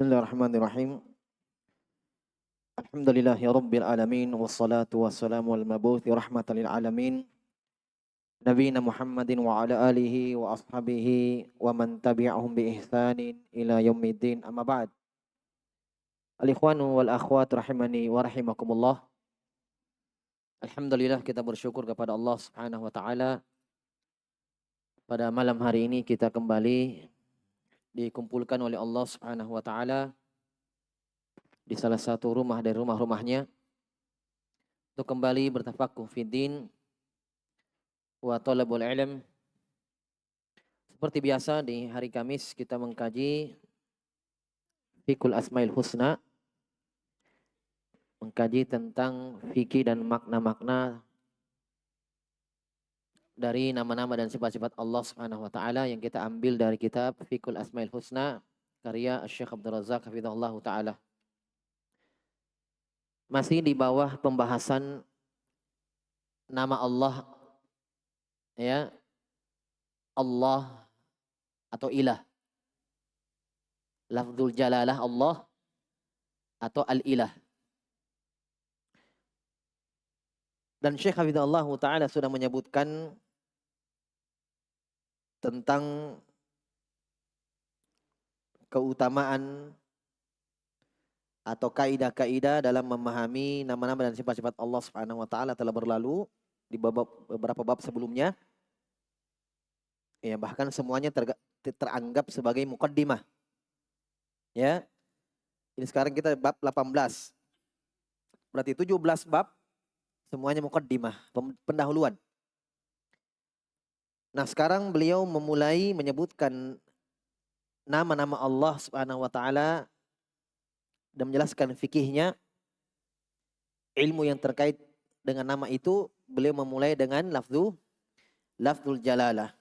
Bismillahirrahmanirrahim. Alhamdulillahi rabbil alamin wassalatu wassalamu al mabuthi rahmatan lil alamin nabiyina Muhammadin wa ala alihi wa ashabihi wa man tabi'ahum bi ihsanin ila yaumiddin amma ba'd. Al ikhwanu wal akhwat rahimani wa rahimakumullah. Alhamdulillah kita bersyukur kepada Allah Subhanahu wa taala. Pada malam hari ini kita kembali dikumpulkan oleh Allah Subhanahu wa taala di salah satu rumah dari rumah-rumahnya untuk kembali bertafakuh fiddin wa talabul ilm. Seperti biasa di hari Kamis kita mengkaji Fikul Asmaul Husna, mengkaji tentang fikih dan makna-makna dari nama-nama dan sifat-sifat Allah Subhanahu wa taala yang kita ambil dari kitab Fikul Asmaul Husna karya Syekh Abdul Razak hafizahullah taala. Masih di bawah pembahasan nama Allah, ya, Allah atau ilah, lafzul jalalah Allah atau al-ilah. Dan Syekh hafizahullah taala sudah menyebutkan tentang keutamaan atau kaidah-kaidah dalam memahami nama-nama dan sifat-sifat Allah Subhanahu wa taala telah berlalu di beberapa bab sebelumnya. Ya, bahkan semuanya teranggap sebagai muqaddimah. Ya. Ini sekarang kita bab 18. Berarti 17 bab semuanya muqaddimah, pendahuluan. Nah, sekarang beliau memulai menyebutkan nama-nama Allah Subhanahu wa taala dan menjelaskan fikihnya, ilmu yang terkait dengan nama itu. Beliau memulai dengan lafzul jalalah.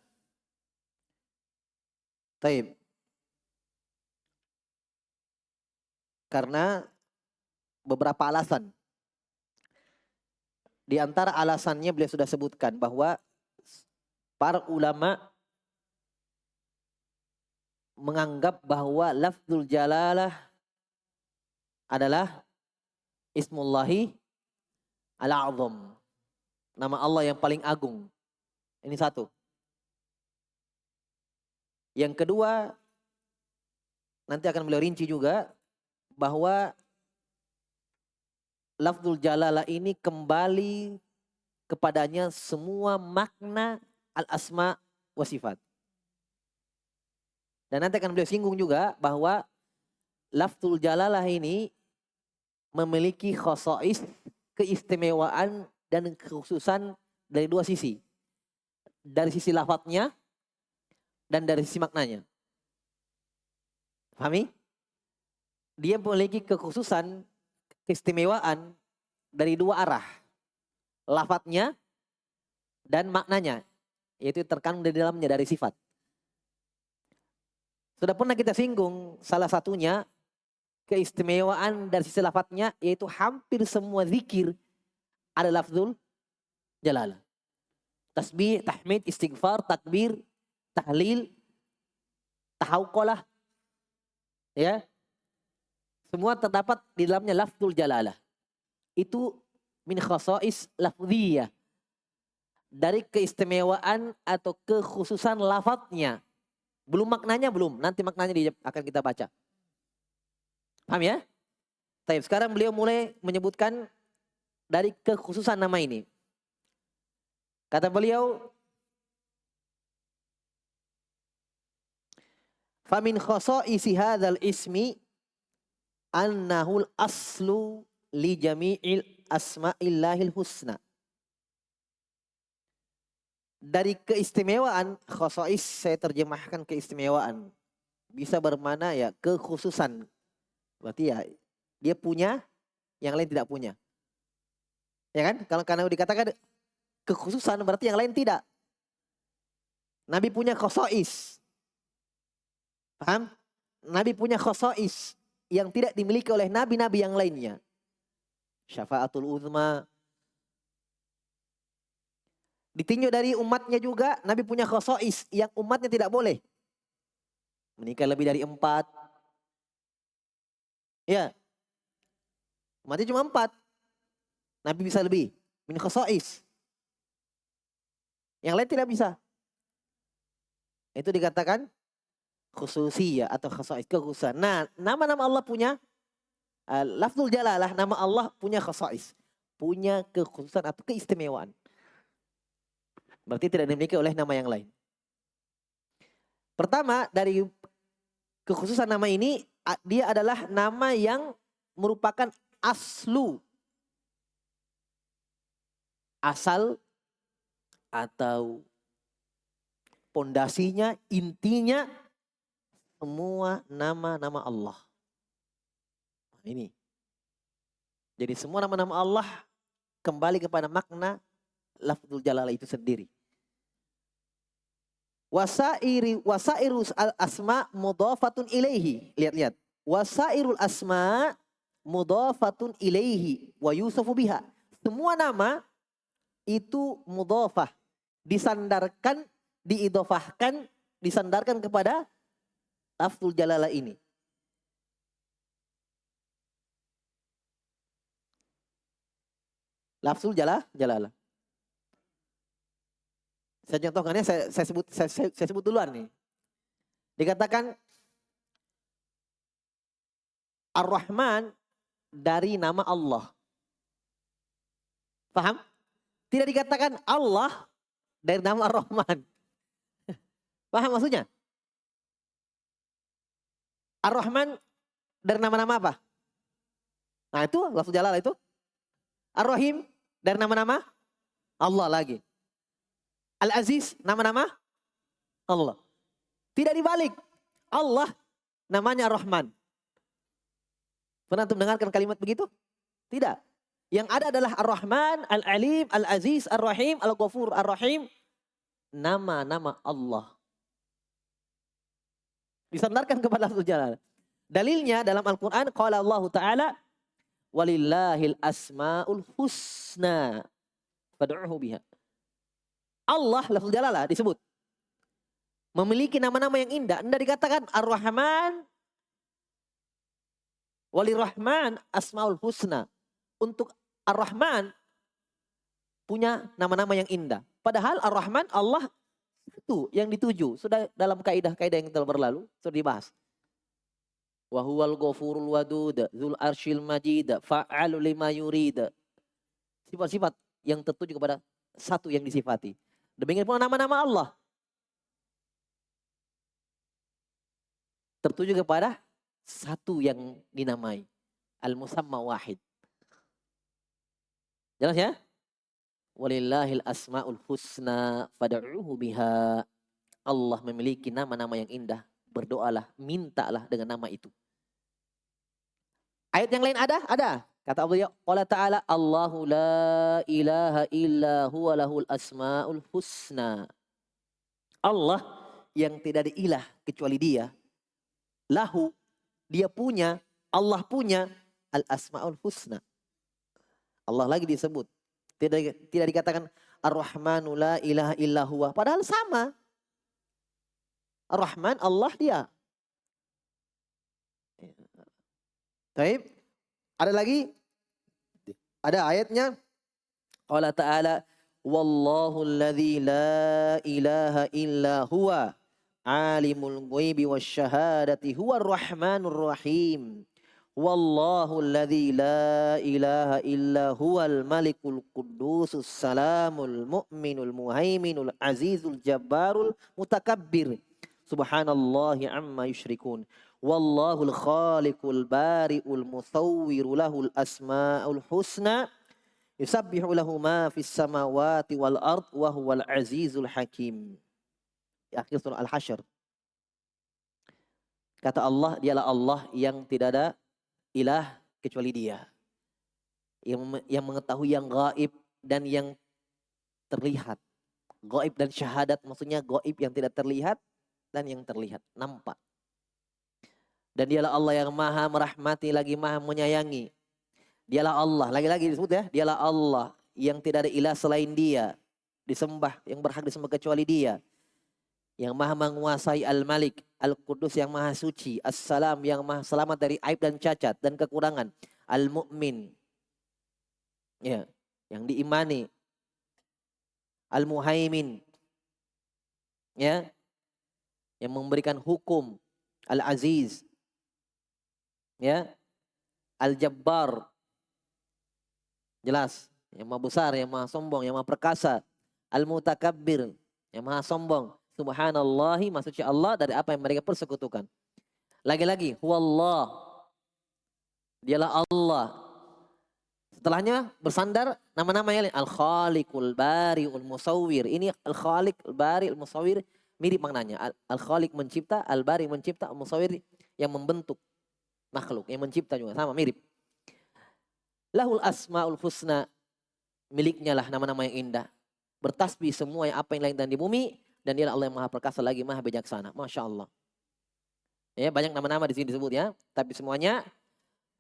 Taib. Karena beberapa alasan. Di antara alasannya beliau sudah sebutkan bahwa para ulama menganggap bahwa lafzul jalalah adalah ismullahi al-a'zam. Nama Allah yang paling agung. Ini satu. Yang kedua, nanti akan beliau rinci juga bahwa lafzul jalalah ini kembali kepadanya semua makna al-asma wa sifat. Dan nanti akan beliau singgung juga bahwa lafzul jalalah ini memiliki khosais, keistimewaan dan kekhususan dari dua sisi. Dari sisi lafadznya dan dari sisi maknanya. Pahami? Dia memiliki kekhususan, keistimewaan dari dua arah. Lafadznya dan maknanya. Yaitu terkandung di dalamnya dari sifat. Sudah pernah kita singgung salah satunya keistimewaan dari sisi lafadznya, yaitu hampir semua zikir ada lafzul jalalah. Tasbih, tahmid, istighfar, takbir, tahlil, tahawqalah. Ya. Semua terdapat di dalamnya lafzul jalalah. Itu min khasais lafziyah. Dari keistimewaan atau kekhususan lafadznya. Belum maknanya belum, nanti maknanya akan kita baca. Paham ya? Baik, sekarang beliau mulai menyebutkan dari kekhususan nama ini. Kata beliau, famin khasaisi hadzal ismi annahul aslu li jami'il asma'illahil husna. Dari keistimewaan, khasais saya terjemahkan keistimewaan. Bisa bermakna ya kekhususan. Berarti ya dia punya, yang lain tidak punya. Ya kan? Kalau karena dikatakan kekhususan berarti yang lain tidak. Nabi punya khasais. Paham? Nabi punya khasais yang tidak dimiliki oleh nabi-nabi yang lainnya. Syafaatul uzma. Ditinjau dari umatnya juga, Nabi punya khasais yang umatnya tidak boleh. Menikah lebih dari 4. Ya, mati cuma 4. Nabi bisa lebih. Min khasa'is. Yang lain tidak bisa. Itu dikatakan khususiyah atau khasa'is, kekhususan. Nah, nama-nama Allah punya lafzul jalalah, nama Allah punya khasa'is, punya kekhususan atau keistimewaan. Berarti tidak dimiliki oleh nama yang lain. Pertama, dari kekhususan nama ini, dia adalah nama yang merupakan asal atau pondasinya, intinya semua nama-nama Allah. Ini. Jadi semua nama-nama Allah kembali kepada makna lafzul jalalah itu sendiri. Wasairul asma mudhafatun ilaihi. Lihat-lihat. Wasairul asma mudhafatun ilaihi wa yusafu biha. Semua nama itu mudhafah, disandarkan, diidhofahkan, disandarkan kepada lafzul jalalah ini. Lafzul jalalah. Saya contohkannya, saya sebut duluan nih. Dikatakan Ar-Rahman dari nama Allah. Paham? Tidak dikatakan Allah dari nama Ar-Rahman. Paham maksudnya? Ar-Rahman dari nama-nama apa? Nah itu lafzul jalalah itu. Ar-Rahim dari nama-nama Allah lagi. Al-Aziz nama-nama Allah. Tidak dibalik. Allah namanya Ar-Rahman. Pernah antum dengarkan kalimat begitu? Tidak. Yang ada adalah Ar-Rahman, Al-Alim, Al-Aziz, Ar-Rahim, Al-Ghafur, Ar-Rahim. Nama-nama Allah. Disandarkan kepada lafzul jalalah. Dalilnya dalam Al-Quran, qala Allah Ta'ala, walillahil asma'ul husna fad'uhu biha. Allah lafzul jalalah disebut. Memiliki nama-nama yang indah. Anda dikatakan Ar-Rahman, walirrahman asma'ul husna. Untuk Ar-Rahman punya nama-nama yang indah. Padahal Ar-Rahman Allah itu yang dituju. Sudah dalam kaidah-kaidah yang telah berlalu sudah dibahas. Wa huwal ghafurul wadud dzul arsyil majid fa'alu lima yurid. Sifat-sifat yang tertuju kepada satu yang disifati. Demikian pula nama-nama Allah tertuju kepada satu yang dinamai. Al-musamma wahid. Jelas ya? Walillahil asma'ul husna fad'uhu biha. Allah memiliki nama-nama yang indah. Berdoalah, mintalah dengan nama itu. Ayat yang lain ada? Ada. Kata Allah Ta'ala, Allahu la ilaha illa huwa lahul asma'ul husna. Allah yang tidak ada ilah kecuali dia. Lahu, dia punya, Allah punya al-asma'ul husna. Allah lagi disebut. Tidak dikatakan Ar-Rahmanu la ilaha illa huwa. Padahal sama. Ar-Rahman Allah dia. Baik. Ada lagi? Ada ayatnya. Allah Ta'ala. Wallahu alladhi la ilaha illa huwa. Alimul ghaibi wasyahadati huwa ar-Rahmanur Rahim. Wallahu alladhi la ilaha illa huwal malikul qudusus salamul mu'minul muhaiminul azizul jabbarul mutakabbir. Subhanallahi amma yushrikun. Wallahul khaliqul bari'ul musawwiru lahul asma'ul husna. Yusabbihu lahu ma fis samawati wal ard wa huwal azizul hakim. Di akhir surah Al-Hasyr. Kata Allah, dialah Allah yang tidak ada ilah kecuali dia. Yang mengetahui yang gaib dan yang terlihat. Gaib dan syahadat maksudnya gaib yang tidak terlihat dan yang terlihat, nampak. Dan dialah Allah yang maha merahmati lagi maha menyayangi. Dialah Allah, lagi-lagi disebut ya, dialah Allah yang tidak ada ilah selain dia. Disembah, yang berhak disembah kecuali dia. Yang maha menguasai Al-Malik, Al-Qudus yang maha suci, As-Salam yang maha selamat dari aib dan cacat dan kekurangan, Al-Mu'min ya, yang diimani, Al-Muhaimin ya, yang memberikan hukum, Al-Aziz ya, Al-Jabbar jelas, yang maha besar, yang maha sombong, yang maha perkasa, Al-Mutakabbir yang maha sombong. Subhanallahi, maksudnya Allah dari apa yang mereka persekutukan. Lagi-lagi, huwallah, dialah Allah. Setelahnya bersandar nama-nama yang lain. Al-Khaliqul Bari'ul Musawwir. Ini Al-Khaliq, Al-Bari, Al-Musawwir mirip maknanya. Al-Khaliq mencipta, Al-Bari mencipta, Al-Musawwir yang membentuk makhluk, yang mencipta juga sama mirip. Lahul Asmaul Husna, miliknya lah nama-nama yang indah. Bertasbih semua yang apa yang lain dan di bumi, dan dialah Allah yang maha perkasa lagi maha bijaksana. Masya Allah. Ya, banyak nama-nama di sini disebut ya, tapi semuanya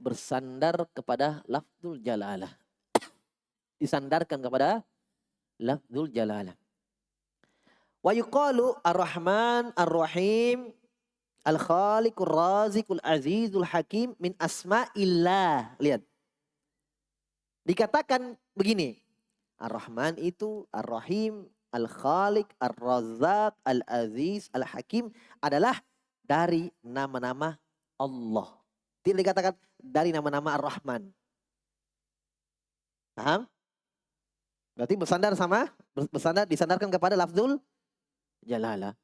bersandar kepada lafzul jalalah. Disandarkan kepada lafzul jalalah. Wa yuqalu Ar-Rahman, Ar-Rahim, Al-Khaliqur Raziqul Azizul Hakim min asma'illah. Lihat. Dikatakan begini. Ar-Rahman itu, Ar-Rahim, Al-Khaliq, Ar-Razzaq, Al-Aziz, Al-Hakim adalah dari nama-nama Allah. Tidak dikatakan dari nama-nama Ar-Rahman. Paham? Berarti disandarkan kepada lafzul jalalah.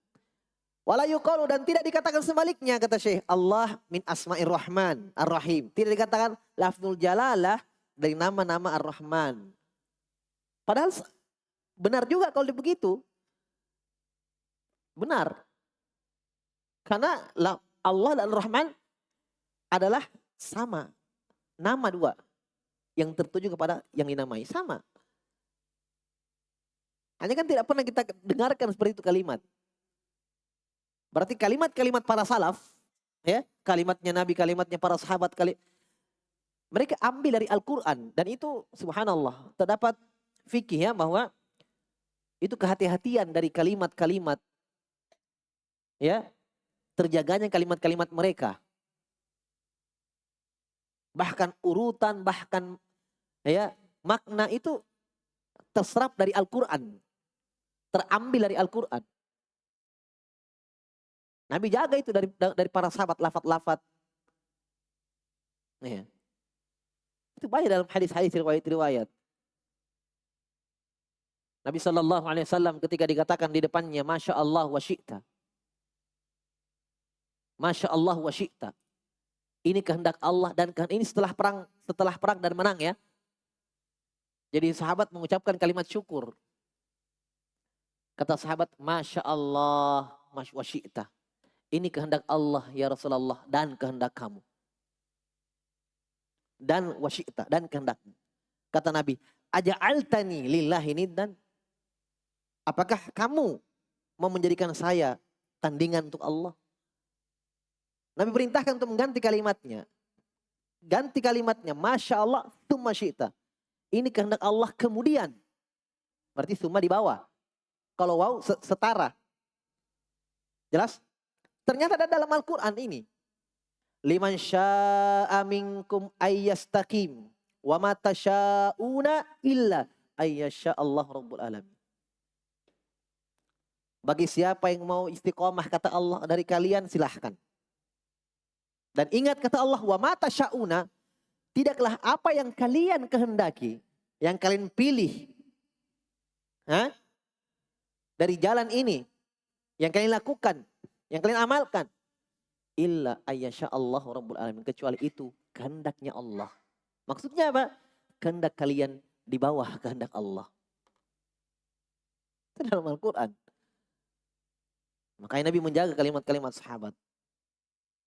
Wala yuqalu, dan tidak dikatakan sebaliknya, kata Syekh, Allah min asma'ir Rahman, Ar-Rahim. Tidak dikatakan lafzul jalalah dari nama-nama Ar-Rahman. Padahal benar juga kalau begitu. Benar. Karena Allah dan Rahman adalah sama. Nama dua. Yang tertuju kepada yang dinamai. Sama. Hanya kan tidak pernah kita dengarkan seperti itu kalimat. Berarti kalimat-kalimat para salaf. Ya, kalimatnya Nabi, kalimatnya para sahabat. Mereka ambil dari Al-Quran. Dan itu subhanallah. Terdapat fikih ya, bahwa itu kehati-hatian dari kalimat-kalimat, ya, terjaganya kalimat-kalimat mereka, bahkan urutan, bahkan ya makna itu terserap dari Al-Quran, terambil dari Al-Quran. Nabi jaga itu dari para sahabat, lafaz-lafaz. Ya. Itu banyak dalam hadis-hadis riwayat-riwayat. Nabi SAW ketika dikatakan di depannya, Masya Allah wa syi'ta. Masya Allah wa syi'ta. Ini kehendak Allah dan kehendak ini setelah perang dan menang ya. Jadi sahabat mengucapkan kalimat syukur. Kata sahabat, Masya Allah wa syi'ta. Ini kehendak Allah ya Rasulullah dan kehendak kamu. Dan wa syi'ta, dan kehendakmu. Kata Nabi, aja'altani lillahi niddan. Apakah kamu mau menjadikan saya tandingan untuk Allah? Nabi perintahkan untuk mengganti kalimatnya. Ganti kalimatnya. Masya Allah, thumma syi'ta. Ini kehendak Allah kemudian. Berarti thumma di bawah. Kalau waw setara. Jelas? Ternyata ada dalam Al-Quran ini. Liman sya'a minkum ayyastaqim. Wa ma tasha'una illa ayyasha Allah Rabbul Alamin. Bagi siapa yang mau istiqomah kata Allah dari kalian silahkan. Dan ingat kata Allah, wa mata sya'una, tidaklah apa yang kalian kehendaki, yang kalian pilih dari jalan ini, yang kalian lakukan, yang kalian amalkan, illa ayyasha Allah Rabbul Alamin, kecuali itu kehendaknya Allah. Maksudnya apa? Kehendak kalian di bawah kehendak Allah. Itu dalam Al-Quran. Makanya Nabi menjaga kalimat-kalimat sahabat.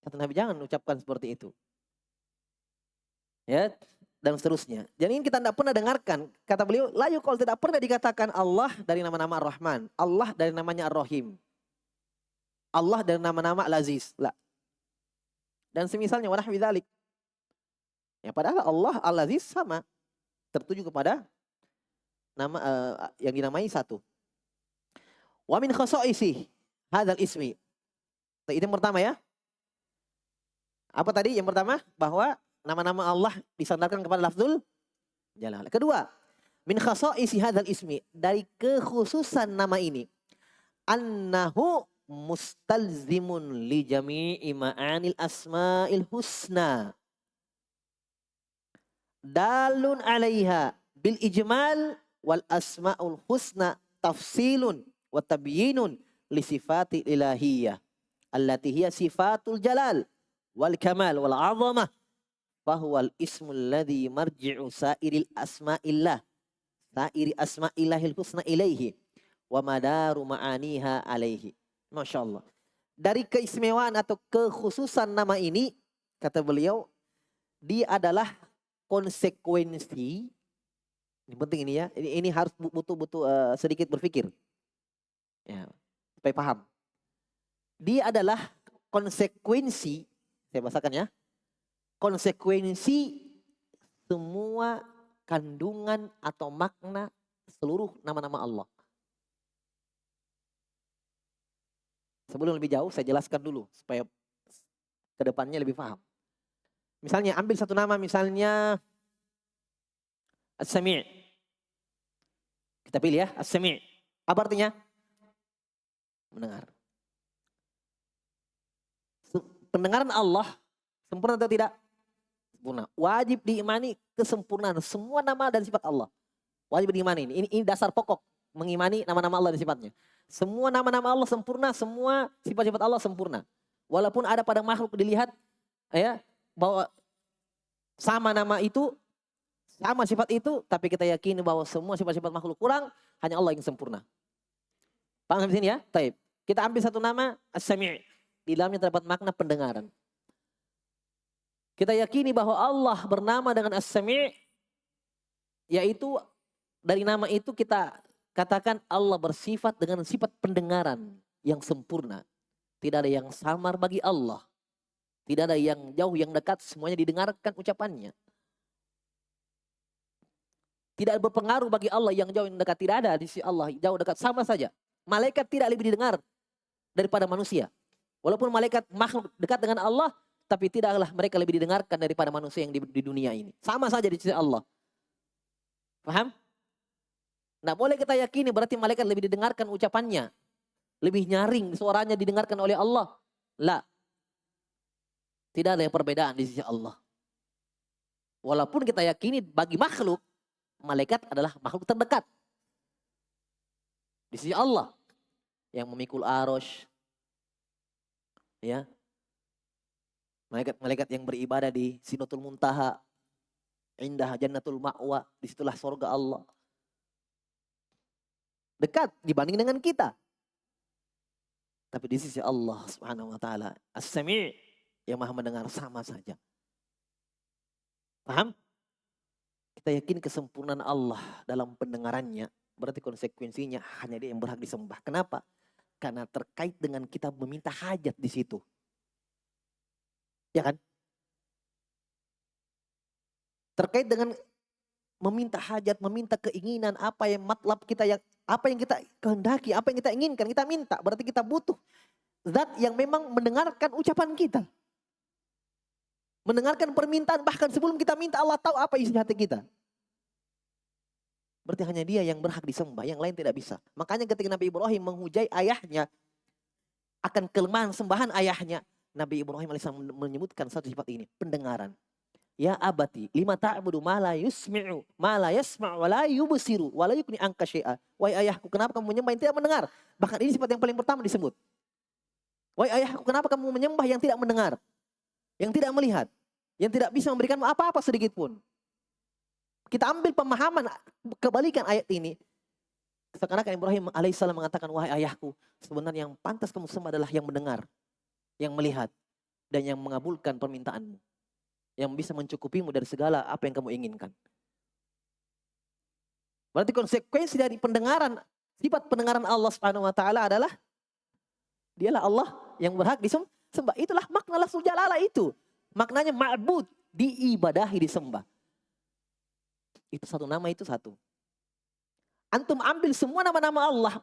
Kata Nabi, jangan ucapkan seperti itu. Ya, dan seterusnya. Jadi ini kita tidak pernah dengarkan. Kata beliau, la yuqal, tidak pernah dikatakan Allah dari nama-nama Ar-Rahman. Allah dari namanya Ar-Rahim. Allah dari nama-nama Al-Aziz. La. Dan semisalnya, wa nahwi dzalik. Ya, padahal Allah Al-Aziz sama. Tertuju kepada nama yang dinamai satu. Wa min khasa'isih hadzal ismi. Itu yang pertama ya. Apa tadi yang pertama? Bahwa nama-nama Allah disandarkan kepada lafzul jalal. Kedua, min khasa'isi hadzal ismi, dari kekhususan nama ini, annahu mustalzimun li jami'i ma'anil asma'il husna. Dalun 'alaiha bil ijmal wal asma'ul husna tafsilun wa tabyinun li sifati ilahiyah allati hiya sifatul jalal wal kamal wal 'azamah fahuwal ismul ladzi marji'u sairil asma'illah sairi asma'illahil husna ilaihi wa madaru ma'aniha alaihi. Masya Allah. Dari keistimewaan atau kekhususan nama ini, kata beliau, dia adalah konsekuensi. Ini penting ini ya. Ini harus butuh sedikit berpikir. Ya, supaya paham. Dia adalah konsekuensi, saya bahasakan ya. Konsekuensi semua kandungan atau makna seluruh nama-nama Allah. Sebelum lebih jauh saya jelaskan dulu supaya kedepannya lebih paham. Misalnya ambil satu nama, misalnya As-Sami'. Kita pilih ya, As-Sami'. Apa artinya? Mendengar. Pendengaran Allah sempurna atau tidak? Sempurna. Wajib diimani kesempurnaan semua nama dan sifat Allah. Wajib diimani. Ini dasar pokok mengimani nama-nama Allah dan sifatnya. Semua nama-nama Allah sempurna, semua sifat-sifat Allah sempurna. Walaupun ada pada makhluk dilihat ya bahwa sama nama itu, sama sifat itu, tapi kita yakini bahwa semua sifat-sifat makhluk kurang, hanya Allah yang sempurna. Paham di sini ya? Taib. Kita ambil satu nama As-Sami'. Di dalamnya terdapat makna pendengaran. Kita yakini bahwa Allah bernama dengan As-Sami', yaitu dari nama itu kita katakan Allah bersifat dengan sifat pendengaran yang sempurna. Tidak ada yang samar bagi Allah. Tidak ada yang jauh, yang dekat, semuanya didengarkan ucapannya. Tidak berpengaruh bagi Allah yang jauh, yang dekat. Tidak ada di sisi Allah, jauh, dekat, sama saja. Malaikat tidak lebih didengar daripada manusia. Walaupun malaikat makhluk dekat dengan Allah, tapi tidaklah mereka lebih didengarkan daripada manusia yang di dunia ini. Sama saja di sisi Allah. Paham? Nah, boleh kita yakini berarti malaikat lebih didengarkan ucapannya. Lebih nyaring suaranya didengarkan oleh Allah. La. Tidak ada perbedaan di sisi Allah. Walaupun kita yakini bagi makhluk, malaikat adalah makhluk terdekat. Di sisi Allah. Yang memikul arsy. Ya. Malaikat-malaikat yang beribadah di Sidratul Muntaha. Indah Jannatul Ma'wa. Disitulah surga Allah. Dekat dibanding dengan kita. Tapi di sisi Allah Subhanahu wa taala, As-Sami', yang Maha mendengar, sama saja. Paham? Kita yakin kesempurnaan Allah dalam pendengarannya, berarti konsekuensinya hanya Dia yang berhak disembah. Kenapa? Karena terkait dengan kita meminta hajat di situ. Ya kan? Terkait dengan meminta hajat, meminta keinginan, apa yang matlab kita, apa yang kita kehendaki, apa yang kita inginkan, kita minta. Berarti kita butuh zat yang memang mendengarkan ucapan kita. Mendengarkan permintaan, bahkan sebelum kita minta Allah tahu apa isi hati kita. Berarti hanya Dia yang berhak disembah, yang lain tidak bisa. Makanya ketika Nabi Ibrahim menghujai ayahnya akan kelemahan sembahan ayahnya, Nabi Ibrahim alaihissalam menyebutkan satu sifat ini, pendengaran. Ya abati, lima ta'budu ma la yusmi'u, ma la yasma'u, wa la yubsiru, wa la yukni anka syai'a. Wahai ayahku, kenapa kamu menyembah yang tidak mendengar? Bahkan ini sifat yang paling pertama disebut. Wahai ayahku, kenapa kamu menyembah yang tidak mendengar? Yang tidak melihat? Yang tidak bisa memberikan apa-apa sedikit pun? Kita ambil pemahaman kebalikan ayat ini. Seakan-akan Ibrahim alaihissalam mengatakan, wahai ayahku, sebenarnya yang pantas kamu sembah adalah yang mendengar, yang melihat, dan yang mengabulkan permintaanmu. Yang bisa mencukupimu dari segala apa yang kamu inginkan. Berarti konsekuensi dari pendengaran, sifat pendengaran Allah Subhanahu wa taala adalah Dialah Allah yang berhak disembah. Itulah makna lafzul jalalah itu. Maknanya ma'bud, diibadahi, disembah. Itu satu nama, itu satu. Antum ambil semua nama-nama Allah,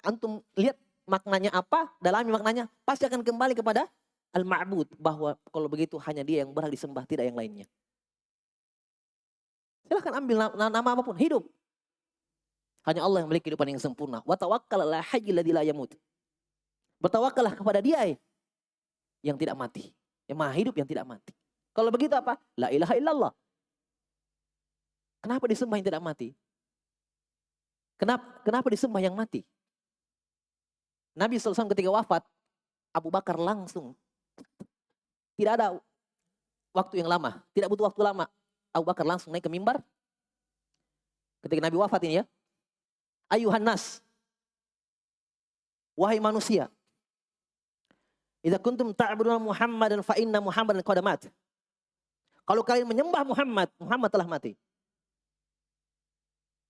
antum lihat maknanya apa, dalami maknanya, pasti akan kembali kepada al-ma'bud. Bahwa kalau begitu hanya dia yang berhak disembah, tidak yang lainnya. Silahkan ambil nama apapun, hidup. Hanya Allah yang memiliki kehidupan yang sempurna. Wa tawakkal 'alal hayyil ladzi la yamut. Bertawakallah kepada dia yang tidak mati. Yang maha hidup yang tidak mati. Kalau begitu apa? La ilaha illallah. Kenapa disembah yang tidak mati? Kenapa disembah yang mati? Nabi SAW ketika wafat, Abu Bakar langsung. Tidak ada waktu yang lama. Tidak butuh waktu lama. Abu Bakar langsung naik ke mimbar. Ketika Nabi wafat ini ya. Ayuhan nas. Wahai manusia. Idza kuntum ta'buduna Muhammadan fa inna Muhammadan qad mat. Kalau kalian menyembah Muhammad, Muhammad telah mati.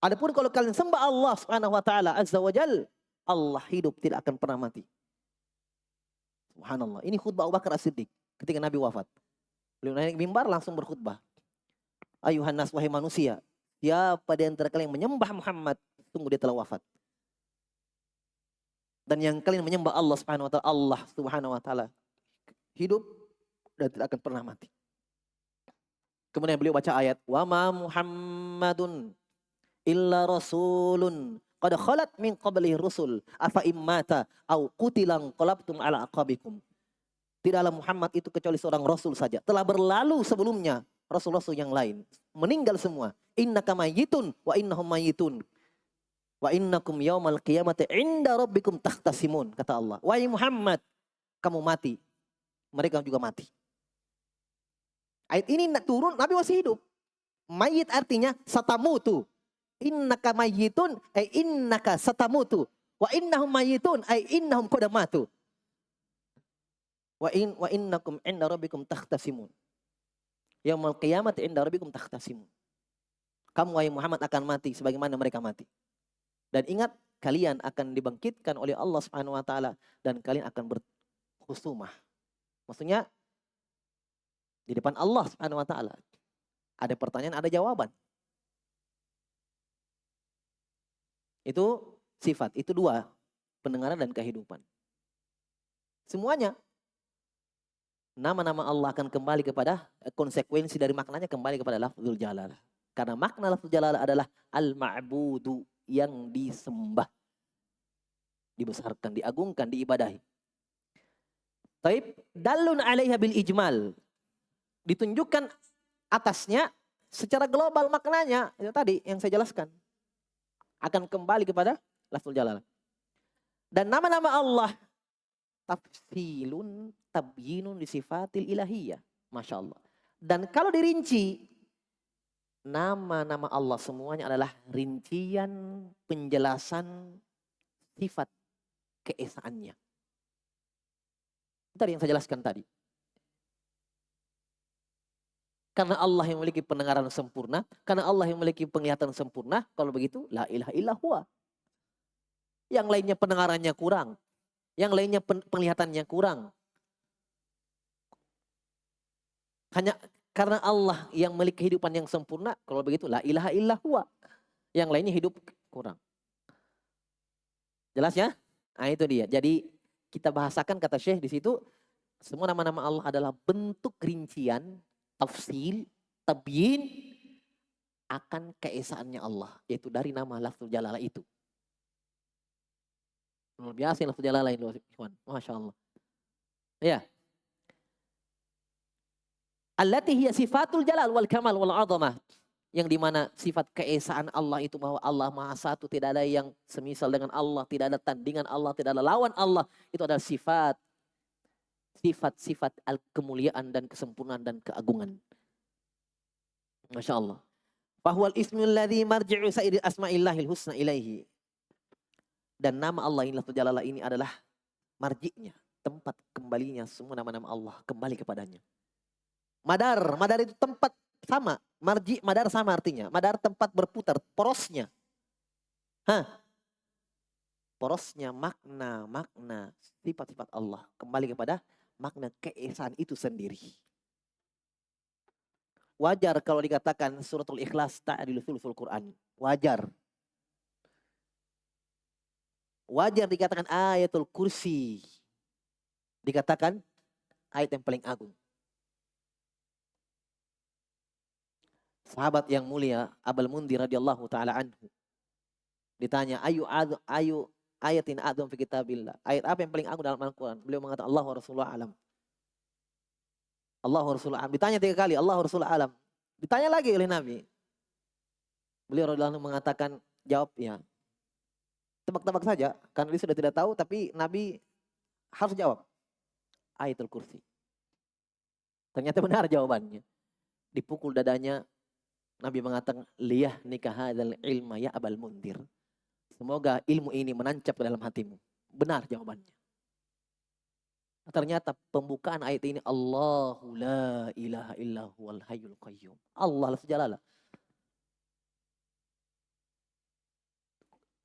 Adapun kalau kalian sembah Allah Subhanahu wa taala azza wa jal, Allah hidup tidak akan pernah mati. Subhanallah. Ini khutbah Abu Bakar As-Siddiq ketika Nabi wafat. Beliau naik mimbar langsung berkhutbah. Ayuhan nas, wahai manusia, siapa di antara kalian yang menyembah Muhammad, tunggu dia telah wafat. Dan yang kalian menyembah Allah Subhanahu wa taala, Allah Subhanahu wa taala hidup dan tidak akan pernah mati. Kemudian beliau baca ayat, wa ma Muhammadun illa rasulun qad khalat min qablihi rusul afa immata au qutilan qalabtum ala aqabikum. Tidaklah Muhammad itu kecuali seorang rasul saja. Telah berlalu sebelumnya rasul-rasul yang lain. Meninggal semua. Innaka mayyitun wa innahum mayyitun. Wa innakum yaumal qiyamati inda rabbikum takhtasimun. Kata Allah. Wahai Muhammad, kamu mati. Mereka juga mati. Ayat ini turun, Nabi masih hidup. Mayit artinya satamutu. Innaka mayyitun ay innaka satamutu. Wa innahum mayyitun ay innahum qad matu. Wa innakum inda rabbikum takhtasimun. Yaumul qiyamati inda rabbikum takhtasimun. Kamu wahai Muhammad akan mati sebagaimana mereka mati. Dan ingat, kalian akan dibangkitkan oleh Allah Subhanahu wa taala dan kalian akan berkhusumah. Maksudnya di depan Allah Subhanahu wa taala. Ada pertanyaan, ada jawaban. Itu sifat, itu dua, pendengaran dan kehidupan. Semuanya nama-nama Allah akan kembali kepada konsekuensi dari maknanya kembali kepada lafzul jalalah. Karena makna lafzul jalalah adalah al-ma'budu, yang disembah, dibesarkan, diagungkan, diibadahi. Taib dalun 'alaiha bil ijmal. Ditunjukkan atasnya secara global maknanya, itu tadi yang saya jelaskan. Akan kembali kepada lafzul jalalah. Dan nama-nama Allah tafsilun tabyinun li sifatil ilahiyah. Masya Allah. Dan kalau dirinci, nama-nama Allah semuanya adalah rincian penjelasan sifat keesaannya. Tadi yang saya jelaskan tadi. Karena Allah yang memiliki pendengaran sempurna, karena Allah yang memiliki penglihatan sempurna, kalau begitu la ilaha illallah. Yang lainnya pendengarannya kurang, yang lainnya penglihatannya kurang. Hanya karena Allah yang memiliki kehidupan yang sempurna, kalau begitu la ilaha illallah. Yang lainnya hidup kurang. Jelas ya? Nah itu dia. Jadi kita bahasakan kata Syekh di situ, semua nama-nama Allah adalah bentuk rincian, tafsil, tabyin akan keesaannya Allah. Yaitu dari nama lafzul jalalah itu. Luar biasa lafzul jalalah ini. Masya Allah. Ya. Allati hiya sifatul jalal wal kamal wal azamah. Yang dimana sifat keesaan Allah itu bahwa Allah Maha Satu, tidak ada yang semisal dengan Allah, tidak ada tandingan Allah, tidak ada lawan Allah. Itu adalah sifat-sifat kemuliaan dan kesempurnaan dan keagungan. Masya Allah. Fahuwal ismul ladzi marji'u sa'iri asma'illahil husna ilaihi. Dan nama Allah ini, lafzul jalalah ini adalah marji'nya, tempat kembalinya semua nama-nama Allah kembali kepadanya. Madar itu tempat sama. Marji, madar sama artinya. Madar tempat berputar, porosnya. Porosnya makna sifat-sifat Allah kembali kepada makna keesaan itu sendiri. Wajar kalau dikatakan suratul Ikhlas ta'dilu thuluthul Quran. Wajar. Wajar dikatakan ayatul kursi. Dikatakan ayat yang paling agung. Sahabat yang mulia Abul Mundhir radhiyallahu taala anhu ditanya, ayu ayatin adzam fi kitabillah. Ayat apa yang paling agung dalam Al-Qur'an? Beliau mengatakan Allah wa Rasulullah alam. Allah wa Rasulullah alam. Ditanya 3 kali, Allah wa Rasulullah alam. Ditanya lagi oleh Nabi. Beliau radhiyallahu anhu mengatakan, jawab ya. Tebak-tebak saja, karena dia sudah tidak tahu, tapi Nabi harus jawab. Ayatul kursi. Ternyata benar jawabannya. Dipukul dadanya, Nabi mengatakan, liyah nikah hadzal ilma ya Abul Mundhir. Semoga ilmu ini menancap ke dalam hatimu. Benar jawabannya. Ternyata pembukaan ayat ini, Allahu la ilaha illa huwal hayyul qayyum. Allah sejalalah.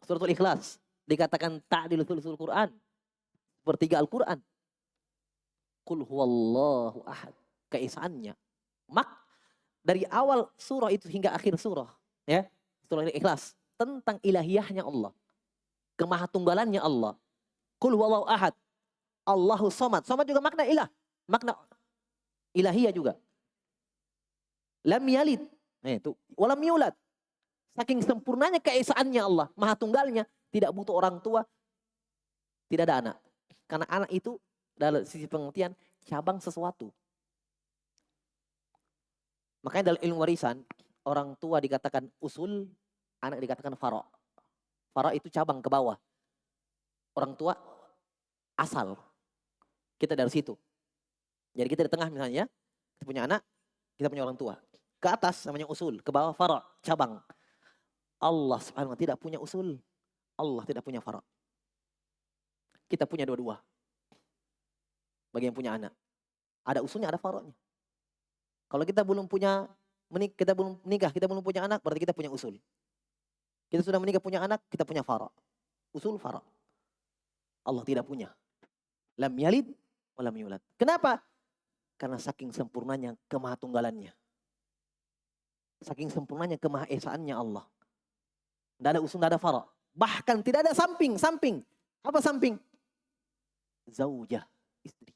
Suratul Ikhlas dikatakan ta'dil thuluthul Quran. Sepertiga Al-Quran. Qul huwallahu ahad. Keesaannya. Dari awal surah itu hingga akhir surah. Ya, surah Ikhlas. Tentang ilahiyahnya Allah. Kemahatunggalannya Allah. Qul huwallahu ahad. Allahu somad. Somad juga makna ilah. Makna ilahiyah juga. Lam yalid. Nah itu. Walam yulad. Saking sempurnanya keesaannya Allah. Maha tunggalnya. Tidak butuh orang tua. Tidak ada anak. Karena anak itu dalam sisi pengertian cabang sesuatu. Makanya dalam ilmu warisan, orang tua dikatakan usul, anak dikatakan faro'. Faro' itu cabang ke bawah. Orang tua asal. Kita dari situ. Jadi kita di tengah misalnya, kita punya anak, kita punya orang tua. Ke atas namanya usul, ke bawah faro', cabang. Allah subhanahu wa ta'ala tidak punya usul. Allah tidak punya faro'. Kita punya dua-dua. Bagi yang punya anak. Ada usulnya, ada faro'nya. Kalau kita belum punya kita belum menikah, kita belum punya anak, berarti kita punya usul. Kita sudah menikah punya anak, kita punya faro'. Usul faro'. Allah tidak punya. Lam yalid wa lam yulad. Kenapa? Karena saking sempurnanya kemahatunggalannya. Saking sempurnanya kemahaesaannya Allah. Tidak ada usul, tidak ada faro'. Bahkan tidak ada samping. Apa samping? Zaujah, istri.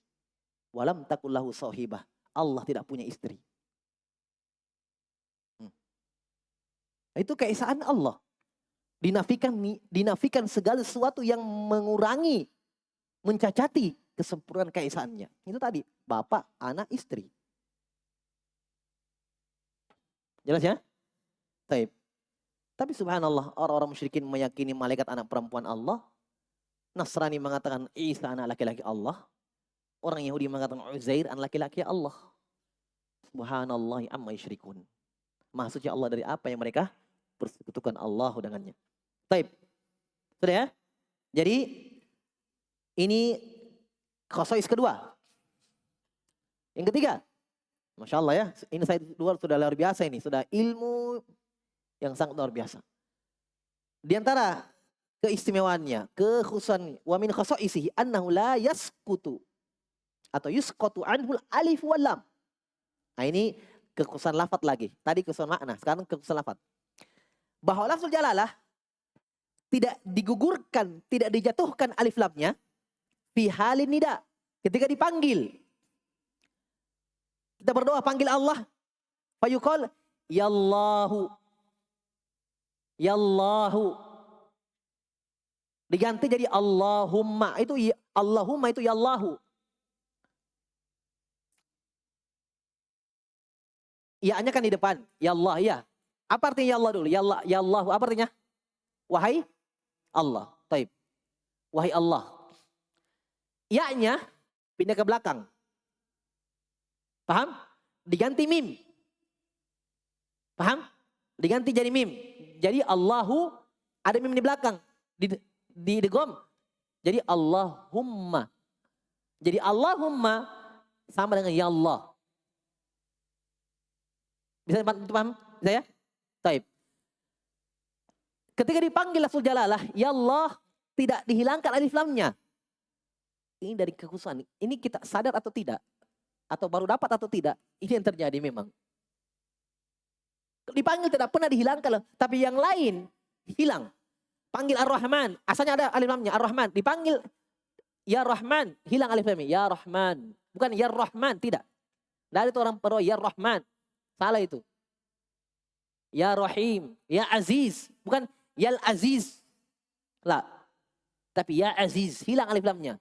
Walam takullahu sahibah. Allah tidak punya istri. Itu keesaan Allah. Dinafikan segala sesuatu yang mengurangi, mencacati kesempurnaan keesaannya. Itu tadi, bapak, anak, istri. Jelas ya? Taib. Tapi subhanallah, orang-orang musyrikin meyakini malaikat anak perempuan Allah. Nasrani mengatakan Isa anak laki-laki Allah. Orang Yahudi mengatakan Uzair anak laki-laki Allah. Subhanallah amma yusyrikun. Maha suci Allah dari apa yang mereka persekutukan Allah dengannya. Taib. Sudah ya? Jadi ini khosois kedua. Yang ketiga. Masya Allah ya. Ini saya luar sudah luar biasa ini. Sudah ilmu yang sangat luar biasa. Di antara keistimewaannya, kekhususan wa min khosoisihi annahu la yaskutu atau yusqatu anhul alif wal lam. Nah ini kekhususan lafaz lagi. Tadi kekhususan makna, sekarang kekhususan lafaz. Bahwa lafzul jalalah tidak digugurkan, tidak dijatuhkan alif lamnya fi halin nida. Ketika dipanggil. Kita berdoa panggil Allah. Fayuqal yallahu. Yallahu. Diganti jadi Allahumma. Itu Allahumma itu yallahu. Ya-nya kan di depan. Ya Allah, ya. Apa artinya ya Allah dulu? Ya Allah, ya Allah. Apa artinya? Wahai Allah. Taib. Wahai Allah. Ya-nya pindah ke belakang. Paham? Diganti mim. Paham? Diganti jadi mim. Jadi Allahu ada mim di belakang. Di degom. Jadi Allahumma. Jadi Allahumma sama dengan ya Allah. Bisa paham? Bisa ya? Taib. Ketika dipanggil lafzul jalalah, ya Allah tidak dihilangkan alif lamnya. Ini dari kekhususan. Ini kita sadar atau tidak? Atau baru dapat atau tidak? Ini yang terjadi memang. Dipanggil tidak pernah dihilangkan loh. Tapi yang lain hilang. Panggil Ar-Rahman. Asalnya ada alif lamnya. Ar-Rahman. Dipanggil ya Rahman. Hilang alif lamnya. Ya Rahman. Bukan ya Rahman. Tidak. Dari itu orang perlu ya Rahman. Salah itu. Ya Rahim. Ya Aziz. Bukan ya Aziz. Lah. Tapi ya Aziz. Hilang alif lamnya.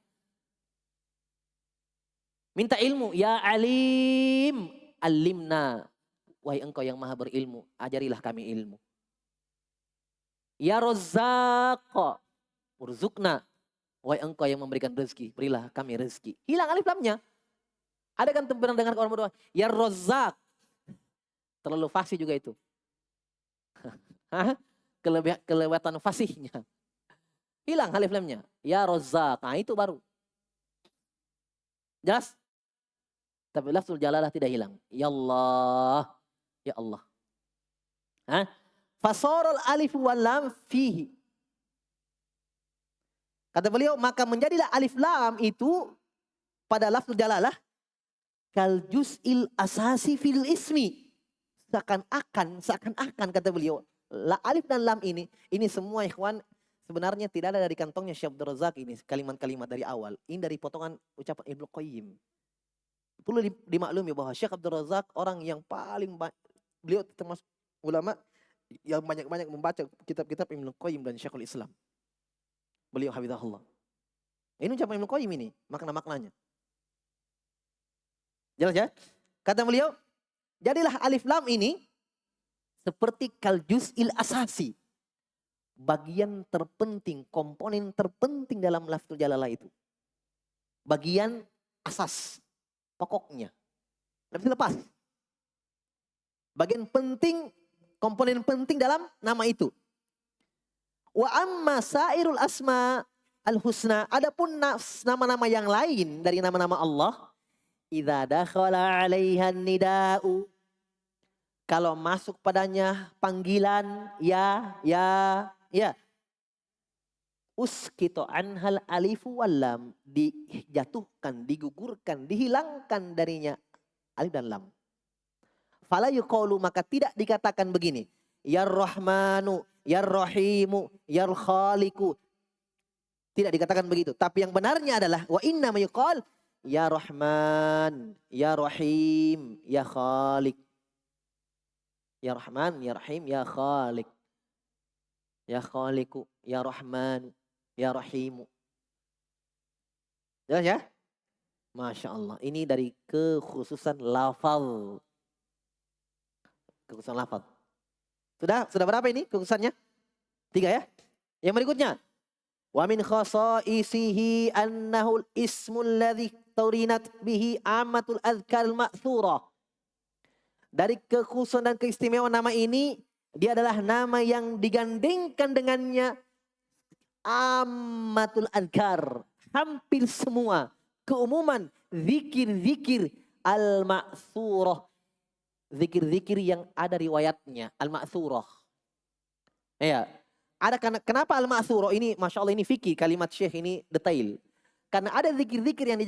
Minta ilmu. Ya Alim. Alimna. Wahai engkau yang maha berilmu. Ajarilah kami ilmu. Ya Razzaq. Urzukna. Wahai engkau yang memberikan rezeki. Berilah kami rezeki. Hilang alif lamnya. Ada kan pernah dengar orang berdoa. Ya Razzaq. Terlalu fasih juga itu. Kelewatan fasihnya. Hilang alif lamnya. Ya Razzaq. Nah itu baru. Jelas? Tapi lafzul jalalah tidak hilang. Ya Allah. Ya Allah. Fasorul alif wal lam fihi. Kata beliau, maka menjadilah alif lam itu pada lafzul jalalah kal juz'il asasi fil ismi. Seakan-akan kata beliau, alif dan lam ini semua ikhwan sebenarnya tidak ada dari kantongnya Syekh Abdul Razak ini kalimat-kalimat dari awal. Ini dari potongan ucapan Ibnu Qayyim. Perlu dimaklumi bahwa Syekh Abdul Razak orang yang paling beliau termasuk ulama yang banyak-banyak membaca kitab-kitab Ibnu Qayyim dan Syekhul Islam. Beliau hafizahullah. Ini ucapan Ibnu Qayyim ini, makna-maknanya. Jelas ya? Kata beliau, jadilah alif lam ini seperti kal juz'il asasi. Bagian terpenting, komponen terpenting dalam lafzul jalalah itu. Bagian asas, pokoknya. Tidak bisa lepas. Bagian penting, komponen penting dalam nama itu. Wa amma sairul asma al-husna. Adapun nama-nama yang lain dari nama-nama Allah. Idza dakhala 'alaihan nida'u. Kalau masuk padanya panggilan ya. Uskito anhal alifu wal lam. Dijatuhkan, digugurkan, dihilangkan darinya alif dan lam. Fala yuqalu, maka tidak dikatakan begini. Ya Rahmanu, Ya Rahimu, Ya Khaliku. Tidak dikatakan begitu. Tapi yang benarnya adalah wa inna ma yuqal Ya Rahman, Ya Rahim, Ya Khalik. Ya Rahman, Ya Rahim, Ya Khalik. Ya Khaliku, Ya Rahman, Ya Rahimu. Jelas ya? Masya Allah. Ini dari kekhususan lafal. Kekhususan lafal. Sudah berapa ini kekhususannya? 3 ya. Yang berikutnya. Wa min khasaisihi annahul ismul ladzi turinat bihi amatul adhkar ma'thurah. Dari kekhususan dan keistimewaan nama ini, dia adalah nama yang digandengkan dengannya amatul adhkar. Hampir semua keumuman zikir-zikir al-ma'thurah. Zikir-zikir yang ada riwayatnya, al-ma'thurah. Ya. Ada kenapa al-ma'thurah ini, Masya Allah ini fikih, kalimat Syekh ini detail. Karena ada zikir-zikir yang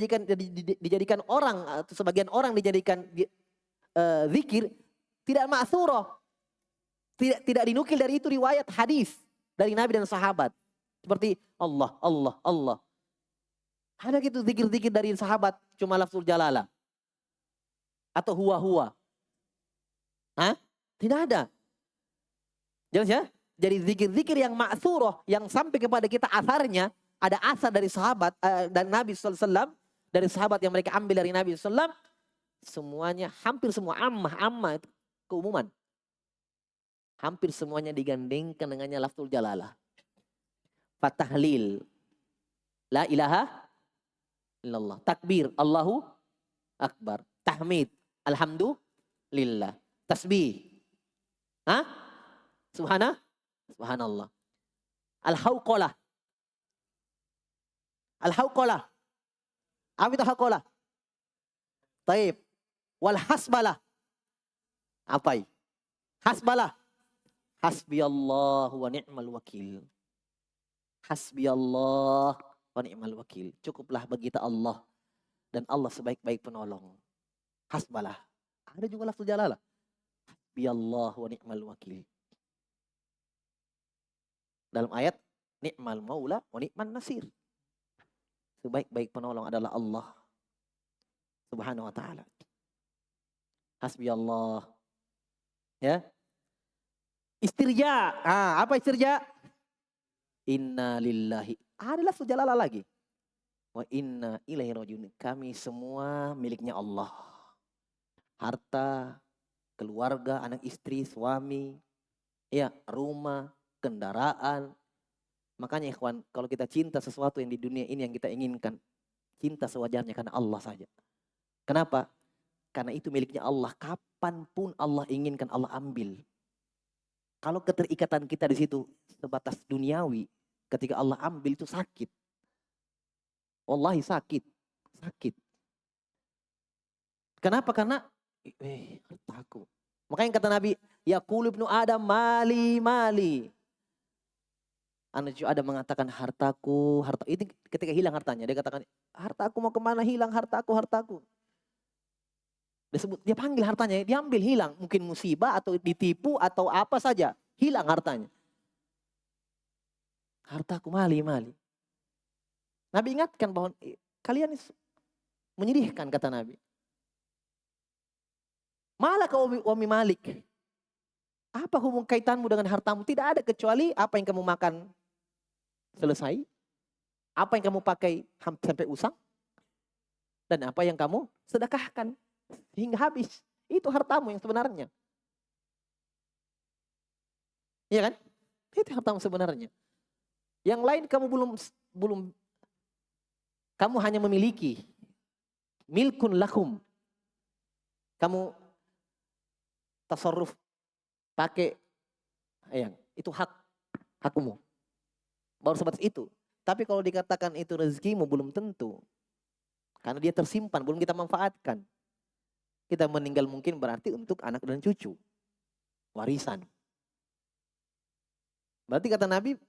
dijadikan orang, atau sebagian orang dijadikan zikir, tidak ma'thurah. Tidak dinukil dari itu riwayat hadis dari Nabi dan sahabat. Seperti Allah, Allah, Allah. Ada gitu zikir-zikir dari sahabat, cuma lafzul jalalah. Atau huwa-huwa. Tidak ada. Jelas ya? Jadi zikir-zikir yang ma'thurah, yang sampai kepada kita asarnya, ada asar dari sahabat dan Nabi SAW, dari sahabat yang mereka ambil dari Nabi SAW, semuanya, hampir semua ammah itu keumuman. Hampir semuanya digandengkan dengannya lafzul jalalah. Fatahlil. La ilaha illallah. Takbir. Allahu akbar. Tahmid. Alhamdulillah. Tasbih. Subhanallah. Al-hauqalah. Al-hauqalah. Apa itu hauqalah? Taib. Wal hasbalah. Apa itu? Hasbalah. Hasbiyallah wa ni'mal wakil. Hasbiyallah wa ni'mal wakil. Cukuplah bagi kita Allah. Dan Allah sebaik-baik penolong. Hasbalah. Ada juga lafzul jalalah. Hasbiyallah. Hasbiyallah wa ni'mal wakil. Dalam ayat Ni'mal maula wa ni'man nasir. Sebaik-baik penolong adalah Allah Subhanahu wa taala. Hasbi Allah. Ya. Istirja. Apa istirja? Inna lillahi. Adalah sujalala lagi. Wa inna ilaihi rajiun. Kami semua miliknya Allah. Harta, keluarga, anak istri, suami, ya, rumah, kendaraan. Makanya ikhwan, kalau kita cinta sesuatu yang di dunia ini yang kita inginkan, cinta sewajarnya karena Allah saja. Kenapa? Karena itu miliknya Allah. Kapanpun Allah inginkan, Allah ambil. Kalau keterikatan kita di situ sebatas duniawi, ketika Allah ambil itu sakit. Wallahi sakit. Sakit. Kenapa? Karena hartaku. Makanya kata Nabi, yaqulu ibnu Adam mali mali. Anak cucu Adam mengatakan hartaku, harta. Itu ketika hilang hartanya, dia katakan hartaku mau kemana, hilang hartaku, hartaku. Dia panggil hartanya, diambil, hilang. Mungkin musibah atau ditipu atau apa saja. Hilang hartanya. Hartaku mali mali. Nabi ingatkan bahwa kalian menyedihkan, kata Nabi. Malah kau wami malik. Apa hubungan kaitanmu dengan hartamu? Tidak ada kecuali apa yang kamu makan selesai. Apa yang kamu pakai sampai usang. Dan apa yang kamu sedekahkan hingga habis. Itu hartamu yang sebenarnya. Iya kan? Itu hartamu sebenarnya. Yang lain kamu belum kamu hanya memiliki. Milkun lakum. Kamu tasarruf pakai itu hakmu. Baru sebatas itu. Tapi kalau dikatakan itu rezekimu belum tentu. Karena dia tersimpan, belum kita manfaatkan. Kita meninggal mungkin berarti untuk anak dan cucu. Warisan. Berarti kata Nabi,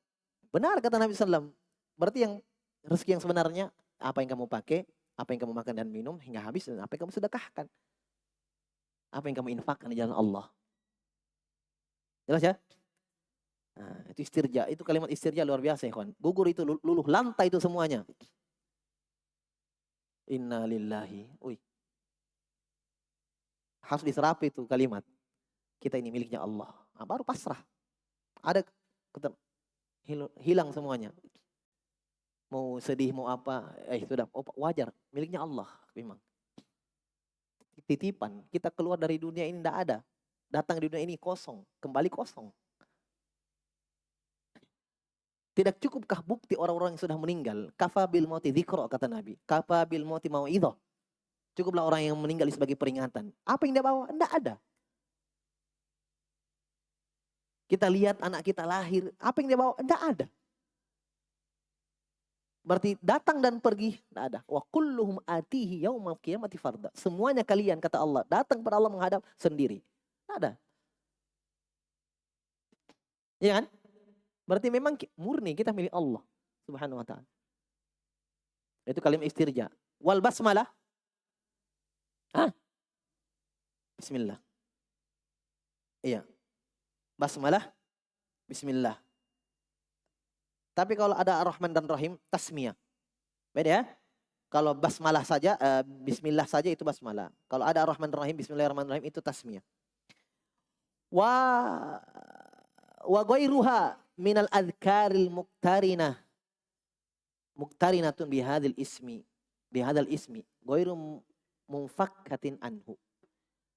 benar kata Nabi SAW. Berarti yang rezeki yang sebenarnya, apa yang kamu pakai, apa yang kamu makan dan minum hingga habis, dan apa yang kamu sedekahkan. Apa yang kamu infakkan di jalan Allah. Jelas ya? Nah, itu istirja. Itu kalimat istirja luar biasa ya kawan. Gugur itu, luluh lantai itu semuanya. Inna lillahi. Harus diserapi itu kalimat. Kita ini miliknya Allah. Nah, baru pasrah. Ada hilang semuanya. Mau sedih, mau apa. Sudah wajar. Miliknya Allah memang. Titipan. Kita keluar dari dunia ini tidak ada. Datang di dunia ini kosong. Kembali kosong. Tidak cukupkah bukti orang-orang yang sudah meninggal? Kafa bil mauti dzikra, kata Nabi. Kafa bil mauti mau'idhah. Cukuplah orang yang meninggal sebagai peringatan. Apa yang dia bawa? Tidak ada. Kita lihat anak kita lahir. Apa yang dia bawa? Tidak ada. Berarti datang dan pergi. Tidak ada. Wa kulluhum atihi yaumal qiyamati farda. Semuanya kalian, kata Allah. Datang pada Allah menghadap sendiri. Tidak ada. Iya kan? Berarti memang murni kita milik Allah Subhanahu wa ta'ala. Itu kalimat istirja. Wal basmalah. Bismillah. Iya. Basmalah. Bismillah. Tapi kalau ada Ar-Rahman dan Rahim, tasmiyah. Beda ya? Kalau basmalah saja, bismillah saja itu basmalah. Kalau ada Ar-Rahman dan Rahim, bismillahirrahmanirrahim itu tasmiyah. Wa ghairuha minal adhkaril muqtarinah. Muqtarinatun bihadil ismi. Bihadal ismi. Ghairu munfakkatin anhu.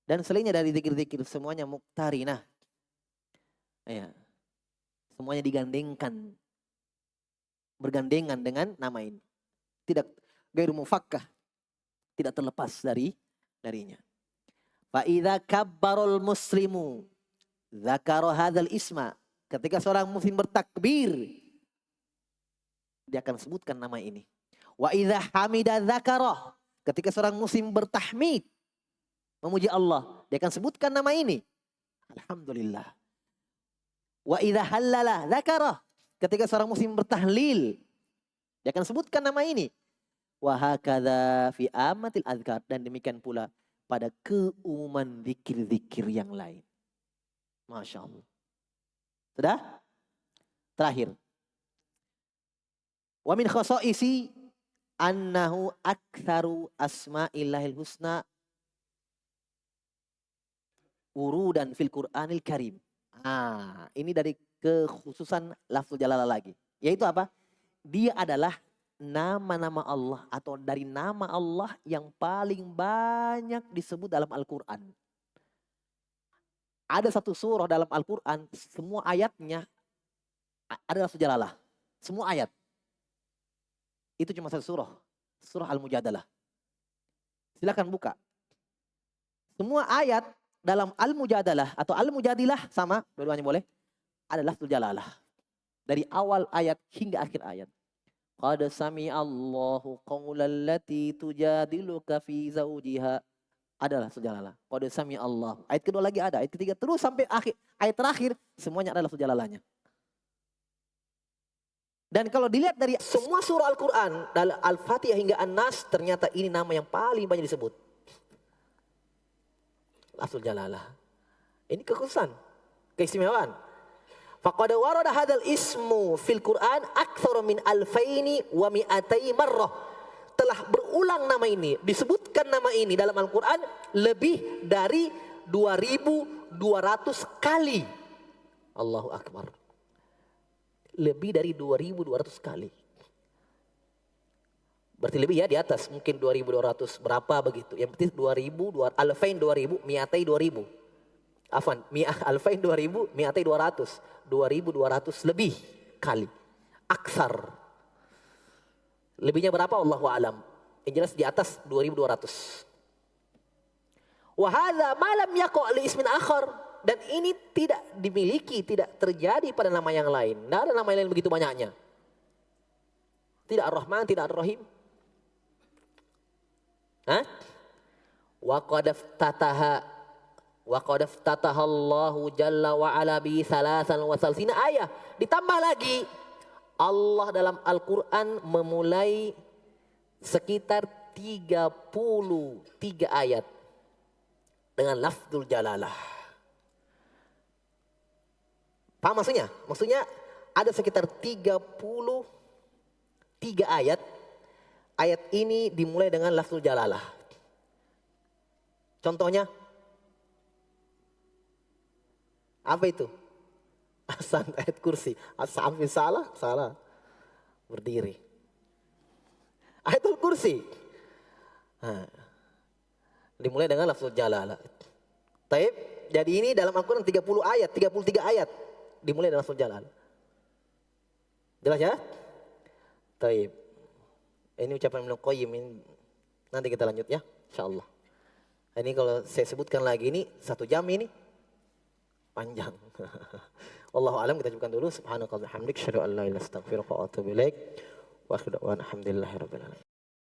Dan selainnya dari zikir-zikir semuanya muqtarinah. Ya. Semuanya digandengkan. Bergandengan dengan nama ini. Tidak ghairu mufakkah. Tidak terlepas darinya. Fa idza kabbarul muslimu dzakara hadzal isma. Ketika seorang muslim bertakbir, dia akan sebutkan nama ini. Wa idza hamida dzakarah. Ketika seorang muslim bertahmid, memuji Allah, dia akan sebutkan nama ini. Alhamdulillah. Wa idza hallala dzakarah. Ketika seorang muslim bertahlil, dia akan sebutkan nama ini. Wa hakadza fi amatil azkar. Dan demikian pula pada keumuman zikir-zikir yang lain. Masya Allah. Sudah? Terakhir. Wa min khosoisi annahu aktsaru asma'illahil husna urudan fil Qur'anil Karim. Ini dari kekhususan lafzul jalalah lagi. Yaitu apa? Dia adalah nama-nama Allah atau dari nama Allah yang paling banyak disebut dalam Al-Quran. Ada satu surah dalam Al-Quran, semua ayatnya ada lafzul jalalah. Semua ayat. Itu cuma satu surah. Surah Al-Mujadalah. Silakan buka. Semua ayat dalam Al-Mujadalah atau Al-Mujadilah sama, dua-duanya boleh. Ada lafzul jalalah. Dari awal ayat hingga akhir ayat. Qad sami'allahu qaulal lati tujadiluka fi zawjiha. Adalah lafzul jalalah. Qad sami'allahu. Ayat kedua lagi ada, ayat ketiga terus sampai akhir ayat terakhir semuanya adalah lafzul jalalahnya. Dan kalau dilihat dari semua surah Al-Quran, dari Al-Fatihah hingga An-Nas, ternyata ini nama yang paling banyak disebut. Lafzul jalalah. Ini kekhususan, keistimewaan. Faqad warada hadzal ismu fil Qur'an aktsar min alfaini wa mi'atai marrah. Telah berulang nama ini, disebutkan nama ini dalam Al-Quran lebih dari 2.200 kali. Allahu Akbar. Lebih dari 2.200 kali. Berarti lebih ya, di atas mungkin 2.200 berapa begitu. Yang penting 2.000, alfain 2.000, mi'atai 2.000. Afwan, alfain 2.000, mi'atai 200. 2.200 lebih kali. Aksar. Lebihnya berapa? Allahu a'lam. Yang jelas di atas 2.200. Wa hadza ma lam yaqa' li ismin akhar. Dan ini tidak dimiliki, tidak terjadi pada nama yang lain. Tidak ada nama yang lain begitu banyaknya. Tidak Ar-Rahman, tidak Ar-Rahim. Wa qad iftataha Allahu jalla wa ala bi salasan wa salsina ayah. Ditambah lagi, Allah dalam Al-Quran memulai sekitar 33 ayat dengan lafzul jalalah. Paham maksudnya? Maksudnya ada sekitar 33 ayat. Ayat ini dimulai dengan lafzul jalalah. Contohnya? Apa itu? Asan ayat kursi. Sampai salah. Berdiri. Ayatul kursi. Dimulai dengan lafzul jalalah. Taib. Jadi ini dalam Al-Quran 30 ayat, 33 ayat. Dimulai dengan lafzul jalalah. Jelas ya? Taib. Ini ucapan Ibnu Qayyim. Nanti kita lanjut ya, insyaallah. Ini kalau saya sebutkan lagi ini 1 jam ini panjang. Wallahu a'lam, kita cukupkan dulu. Subhanakallahumma wa bihamdika asyhadu an la ilaha illa anta astaghfiruka wa atubu ilaik. Wa akhiru da'wana alhamdulillahirabbil alamin.